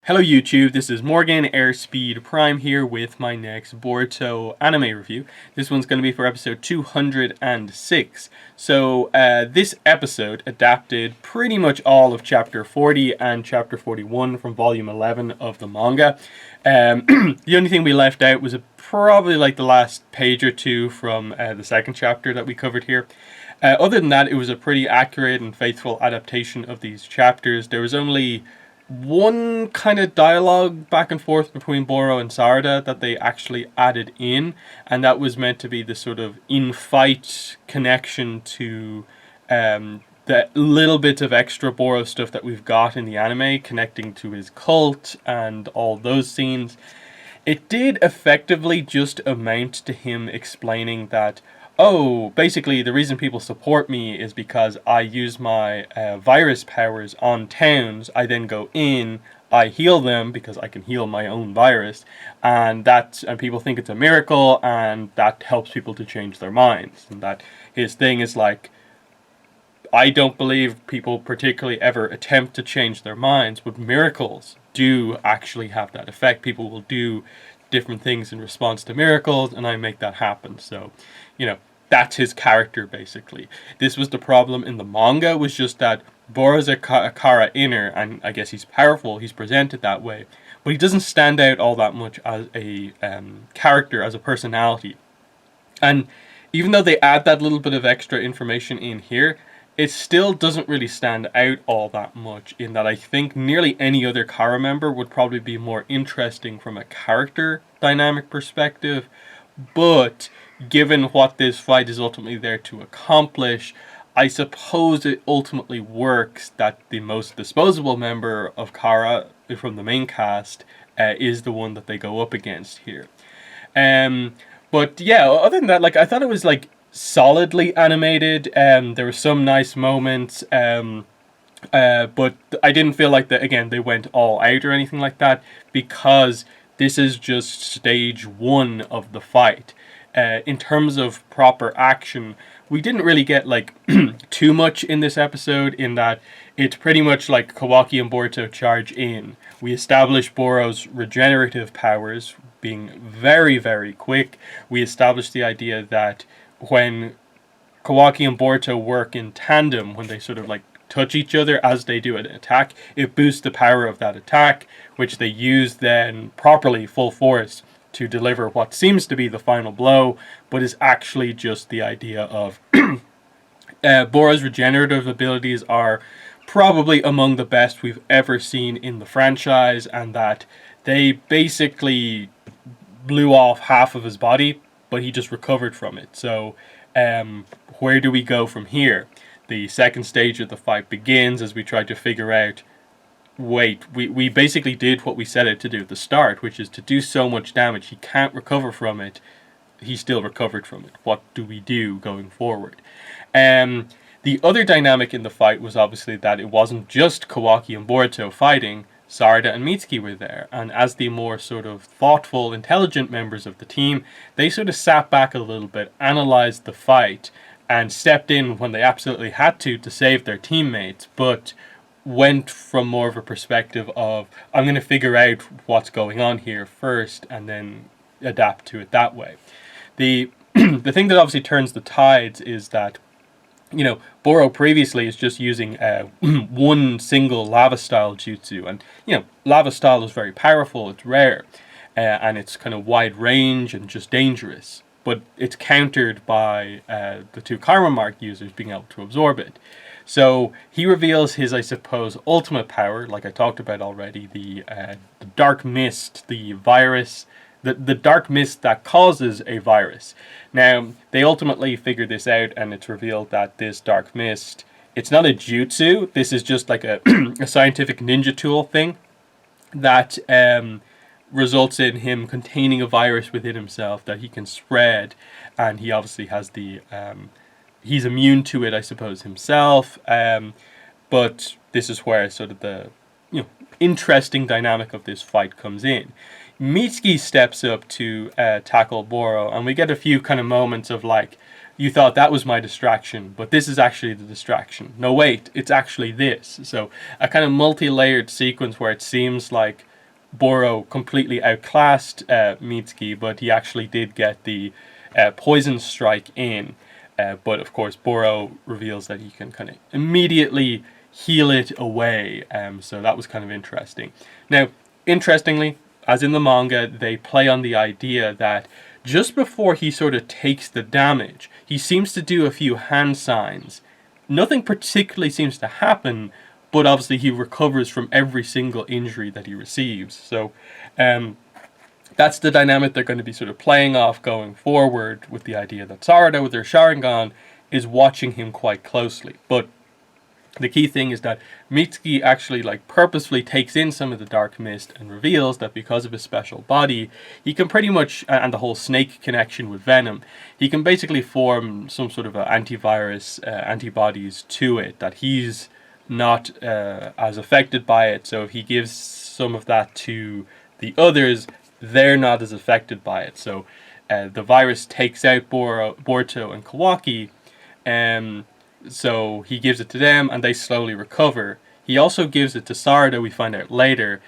Hello YouTube, this is Morgan Airspeed Prime here with my next Boruto anime review. This one's going to be for episode 206. So this episode adapted pretty much all of chapter 40 and chapter 41 from volume 11 of the manga. The only thing we left out was probably like the last page or two from the second chapter that we covered here. Other than that, it was a pretty accurate and faithful adaptation of these chapters. There was only one kind of dialogue back and forth between Boro and Sarada that they actually added in, and that was meant to be the sort of in-fight connection to the little bit of extra Boro stuff that we've got in the anime, connecting to his cult and all those scenes. It did effectively just amount to him explaining that, oh, basically the reason people support me is because I use my virus powers on towns. I then go in, I heal them because I can heal my own virus, and people think it's a miracle, and that helps people to change their minds. And that his thing is like, I don't believe people particularly ever attempt to change their minds, but miracles do actually have that effect. People will do different things in response to miracles, and I make that happen. So, that's his character, basically. This was the problem in the manga, was just that Boro's a Kara inner, and I guess he's powerful, he's presented that way, but he doesn't stand out all that much as a character, as a personality. And even though they add that little bit of extra information in here, it still doesn't really stand out all that much, in that I think nearly any other Kara member would probably be more interesting from a character dynamic perspective, but given what this fight is ultimately there to accomplish, I suppose it ultimately works that the most disposable member of Kara from the main cast is the one that they go up against here. But yeah, other than that, I thought it was solidly animated. There were some nice moments, but I didn't feel like they went all out or anything like that, because this is just stage one of the fight. In terms of proper action, we didn't really get too much in this episode, in that it's pretty much like Kawaki and Boruto charge in. We establish Boro's regenerative powers being very, very quick. We establish the idea that when Kawaki and Boruto work in tandem, when they sort of touch each other as they do an attack, it boosts the power of that attack, which they use then properly, full force, to deliver what seems to be the final blow, but is actually just the idea of Boro's regenerative abilities are probably among the best we've ever seen in the franchise, and that they basically blew off half of his body, but he just recovered from it. So where do we go from here? The second stage of the fight begins as we try to figure out, wait, we basically did what we set it to do at the start, which is to do so much damage. He can't recover from it. He still recovered from it. What do we do going forward? The other dynamic in the fight was obviously that it wasn't just Kawaki and Boruto fighting. Sarada and Mitsuki were there, and as the more sort of thoughtful, intelligent members of the team, they sort of sat back a little bit, analyzed the fight, and stepped in when they absolutely had to save their teammates, but went from more of a perspective of, I'm going to figure out what's going on here first and then adapt to it that way. The thing that obviously turns the tides is that, Boro previously is just using one single lava style jutsu, and lava style is very powerful, it's rare, and it's kind of wide range and just dangerous, but it's countered by the two Karma Mark users being able to absorb it. So he reveals his, I suppose, ultimate power, like I talked about already, the dark mist, the virus, the dark mist that causes a virus. Now, they ultimately figured this out, and it's revealed that this dark mist, it's not a jutsu, this is just like a, a scientific ninja tool thing that results in him containing a virus within himself that he can spread, and he obviously has the... he's immune to it, I suppose, himself, but this is where sort of the interesting dynamic of this fight comes in. Mitsuki steps up to tackle Boro, and we get a few kind of moments of you thought that was my distraction, but this is actually the distraction. No, wait, it's actually this. So a kind of multi-layered sequence where it seems like Boro completely outclassed Mitsuki, but he actually did get the poison strike in. But of course, Boro reveals that he can kind of immediately heal it away. So that was kind of interesting. Now, interestingly, as in the manga, they play on the idea that just before he sort of takes the damage, he seems to do a few hand signs. Nothing particularly seems to happen, but obviously he recovers from every single injury that he receives. So that's the dynamic they're going to be sort of playing off going forward, with the idea that Sarada, with her Sharingan, is watching him quite closely. But the key thing is that Mitsuki actually purposefully takes in some of the dark mist and reveals that because of his special body, he can pretty much, and the whole snake connection with venom, he can basically form some sort of antivirus antibodies to it, that he's not as affected by it. So if he gives some of that to the others, they're not as affected by it. So the virus takes out Boruto and Kawaki, so he gives it to them and they slowly recover. He also gives it to Sarada, we find out later,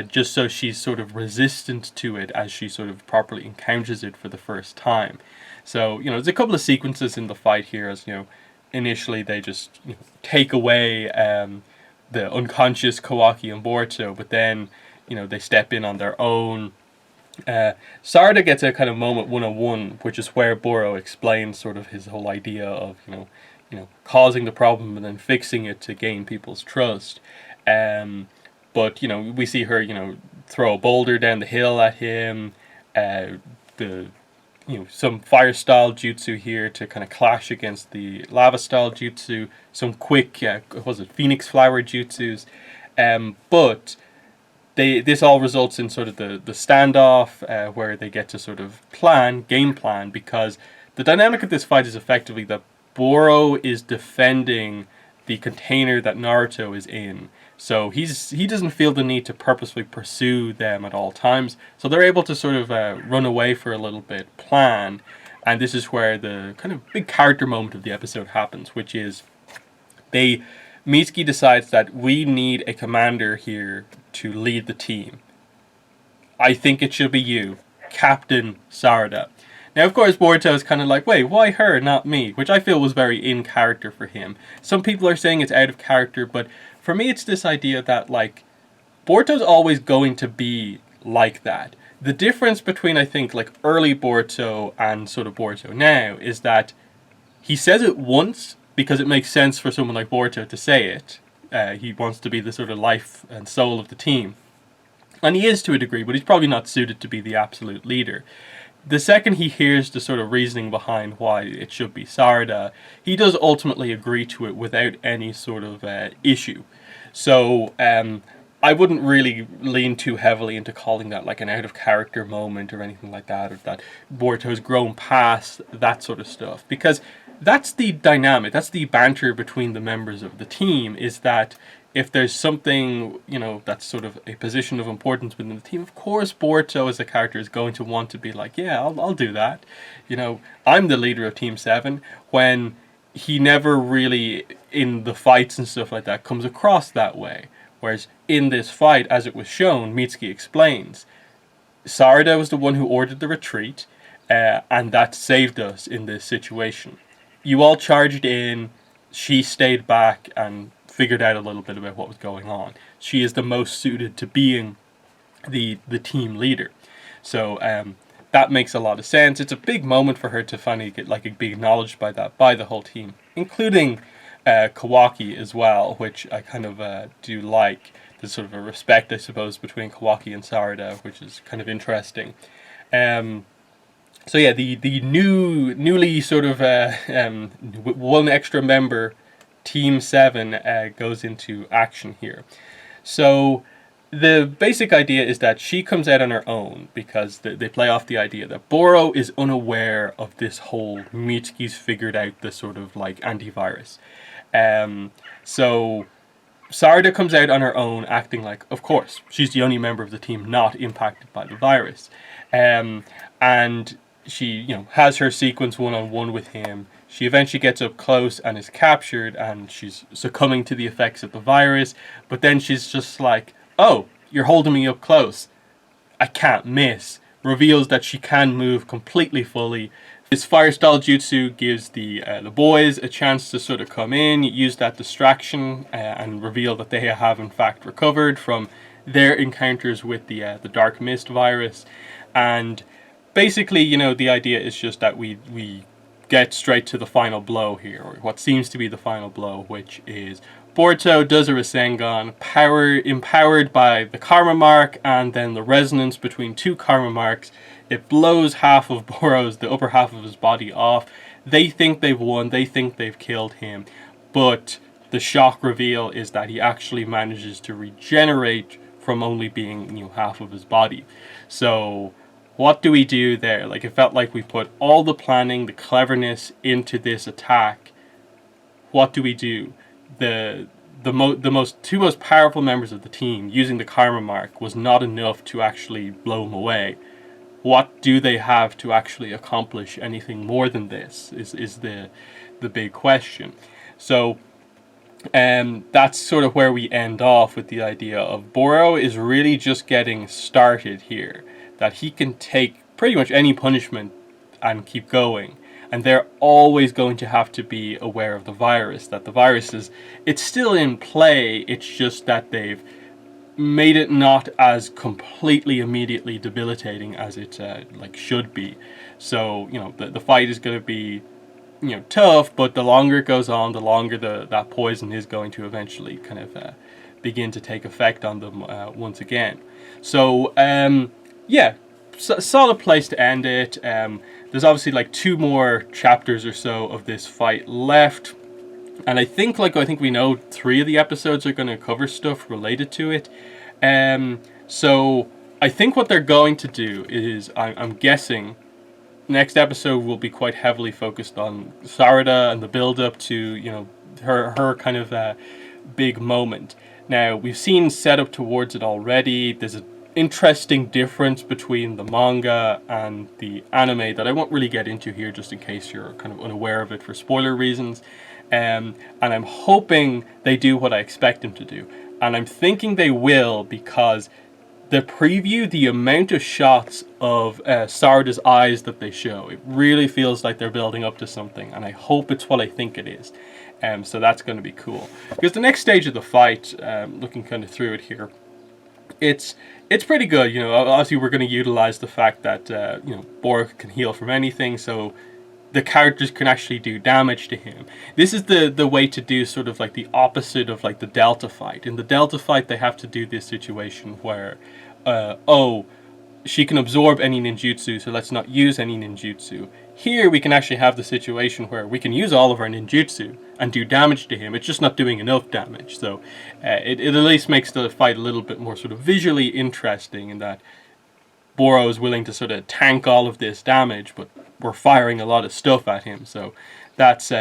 just so she's sort of resistant to it as she sort of properly encounters it for the first time. So, there's a couple of sequences in the fight here as, initially they just take away the unconscious Kawaki and Boruto, but then, they step in on their own. Sarada gets a kind of moment one-on-one, which is where Boro explains sort of his whole idea of, causing the problem and then fixing it to gain people's trust. But, we see her, throw a boulder down the hill at him, some fire style jutsu here to kind of clash against the lava style jutsu, some quick, phoenix flower jutsus, but this all results in sort of the standoff, where they get to sort of game plan, because the dynamic of this fight is effectively that Boro is defending the container that Naruto is in. So he doesn't feel the need to purposefully pursue them at all times. So they're able to sort of run away for a little bit, plan. And this is where the kind of big character moment of the episode happens, which is Mitsuki decides that we need a commander here to lead the team. I think it should be you, Captain Sarada. Now, of course, Boruto is kind of like, wait, why her, not me? Which I feel was very in character for him. Some people are saying it's out of character, but for me it's this idea that, Boruto's always going to be like that. The difference between, I think, early Boruto and sort of Boruto now is that he says it once because it makes sense for someone like Boruto to say it. He wants to be the sort of life and soul of the team. And he is to a degree, but he's probably not suited to be the absolute leader. The second he hears the sort of reasoning behind why it should be Sarada, he does ultimately agree to it without any sort of issue. So I wouldn't really lean too heavily into calling that an out of character moment or anything like that, or that Boruto's grown past that sort of stuff. Because that's the dynamic, that's the banter between the members of the team, is that if there's something, that's sort of a position of importance within the team, of course Boruto as a character is going to want to be like, yeah, I'll do that. I'm the leader of Team 7, when he never really, in the fights and stuff like that, comes across that way. Whereas in this fight, as it was shown, Mitsuki explains, Sarada was the one who ordered the retreat, and that saved us in this situation. You all charged in, she stayed back and figured out a little bit about what was going on. She is the most suited to being the team leader. So that makes a lot of sense. It's a big moment for her to finally get be acknowledged by the whole team, including Kawaki as well, which I kind of do like. There's sort of a respect, I suppose, between Kawaki and Sarada, which is kind of interesting. So yeah, the newly sort of one extra member, Team 7, goes into action here. So the basic idea is that she comes out on her own because they play off the idea that Boro is unaware of this whole Mitsuki's figured out the sort of antivirus. So Sarada comes out on her own, acting like, of course, she's the only member of the team not impacted by the virus. And she, has her sequence one-on-one with him. She eventually gets up close and is captured, and she's succumbing to the effects of the virus. But then she's just like, oh, you're holding me up close. I can't miss, reveals that she can move completely fully. This fire style jutsu gives the boys a chance to sort of come in, use that distraction, and reveal that they have in fact recovered from their encounters with the dark mist virus. And basically, you know, the idea is just that we get straight to the final blow here, or what seems to be the final blow, which is Boruto does a Rasengan, empowered by the Karma Mark and then the resonance between two Karma Marks. It blows half of the upper half of his body off. They think they've won, they think they've killed him, but the shock reveal is that he actually manages to regenerate from only being, you know, half of his body. So what do we do there? Like, it felt like we put all the planning, the cleverness into this attack. What do we do? The two most powerful members of the team using the Karma Mark was not enough to actually blow him away. What do they have to actually accomplish anything more than this is the big question. So that's sort of where we end off with the idea of Boro is really just getting started here. That he can take pretty much any punishment and keep going. And they're always going to have to be aware of the virus. That the virus it's still in play, it's just that they've made it not as completely immediately debilitating as it like should be. So, you know, the fight is going to be, you know, tough, but the longer it goes on, the longer that poison is going to eventually kind of begin to take effect on them once again. So, yeah, solid place to end it. There's obviously like 2 more chapters or so of this fight left. And I think we know 3 of the episodes are going to cover stuff related to it. So I think what they're going to do is, I'm guessing, next episode will be quite heavily focused on Sarada and the build up to, you know, her kind of big moment. Now, we've seen setup towards it already. There's an interesting difference between the manga and the anime that I won't really get into here, just in case you're kind of unaware of it for spoiler reasons. And I'm hoping they do what I expect them to do. And I'm thinking they will, because the preview, the amount of shots of Sarada's eyes that they show, it really feels like they're building up to something. And I hope it's what I think it is. So that's going to be cool. Because the next stage of the fight, looking kind of through it here, it's pretty good. You know, obviously we're going to utilize the fact that, you know, Bork can heal from anything. So the characters can actually do damage to him. This is the way to do sort of like the opposite of like the Delta fight. In the Delta fight, they have to do this situation where, oh, she can absorb any ninjutsu, so let's not use any ninjutsu. Here, we can actually have the situation where we can use all of our ninjutsu and do damage to him. It's just not doing enough damage. So it at least makes the fight a little bit more sort of visually interesting, in that Boro is willing to sort of tank all of this damage, but we're firing a lot of stuff at him. So that's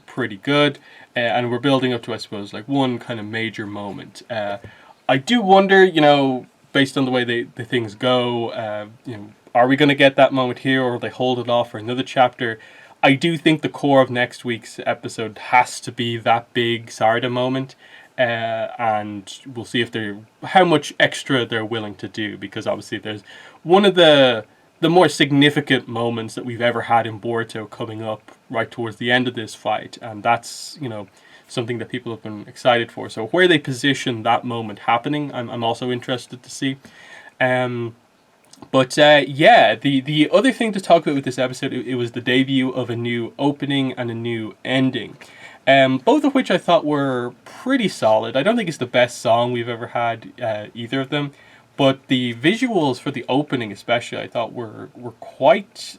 pretty good. And we're building up to, I suppose, like one kind of major moment. I do wonder, you know, based on the way the things go, you know, are we going to get that moment here, or will they hold it off for another chapter? I do think the core of next week's episode has to be that big Sarada moment, and we'll see if how much extra they're willing to do, because obviously there's one of the more significant moments that we've ever had in Boruto coming up right towards the end of this fight, and that's, you know, something that people have been excited for. So where they position that moment happening, I'm also interested to see. But yeah, the other thing to talk about with this episode, it was the debut of a new opening and a new ending. Both of which I thought were pretty solid. I don't think it's the best song we've ever had, either of them. But the visuals for the opening especially, I thought were quite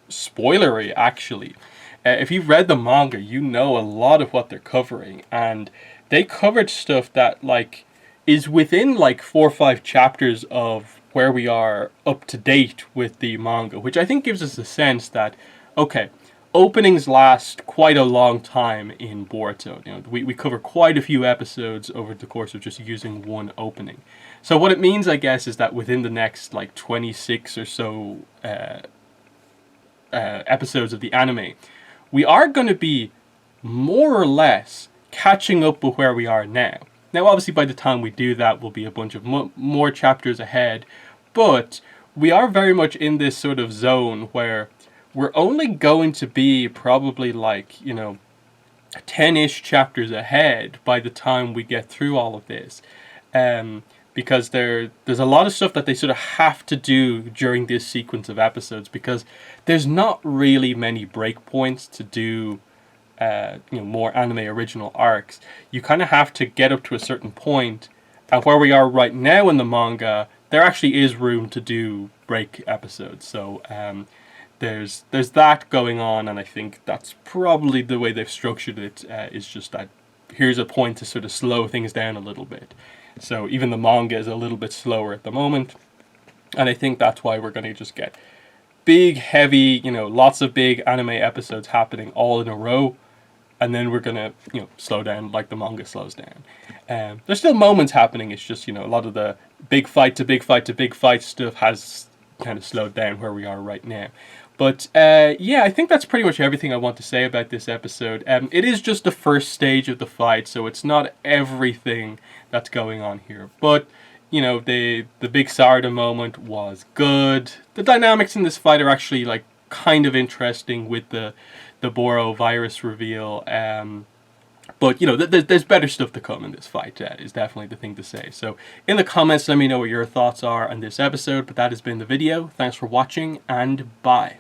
spoilery, actually. If you've read the manga, you know a lot of what they're covering. And they covered stuff that, like, is within, like, 4 or 5 chapters of where we are up to date with the manga. Which I think gives us a sense that, okay, openings last quite a long time in Boruto. You know, we cover quite a few episodes over the course of just using one opening. So what it means, I guess, is that within the next, like, 26 or so episodes of the anime, we are going to be more or less catching up with where we are now. Now, obviously, by the time we do that, we'll be a bunch of more chapters ahead. but we are very much in this sort of zone where we're only going to be probably like, 10-ish chapters ahead by the time we get through all of this. Because there's a lot of stuff that they sort of have to do during this sequence of episodes, because there's not really many breakpoints to do more anime original arcs. You kind of have to get up to a certain point, and where we are right now in the manga, there actually is room to do break episodes. So there's that going on, and I think that's probably the way they've structured it, is just that here's a point to sort of slow things down a little bit. So even the manga is a little bit slower at the moment, and I think that's why we're going to just get big, heavy, lots of big anime episodes happening all in a row, and then we're going to, slow down like the manga slows down. There's still moments happening, it's just, a lot of the big fight to big fight to big fight stuff has kind of slowed down where we are right now. But yeah, I think that's pretty much everything I want to say about this episode. It is just the first stage of the fight, so it's not everything that's going on here. But, the big Sarada moment was good. The dynamics in this fight are actually, like, kind of interesting with the Boro virus reveal. But, there's better stuff to come in this fight, is definitely the thing to say. So, in the comments, let me know what your thoughts are on this episode. But that has been the video. Thanks for watching, and bye.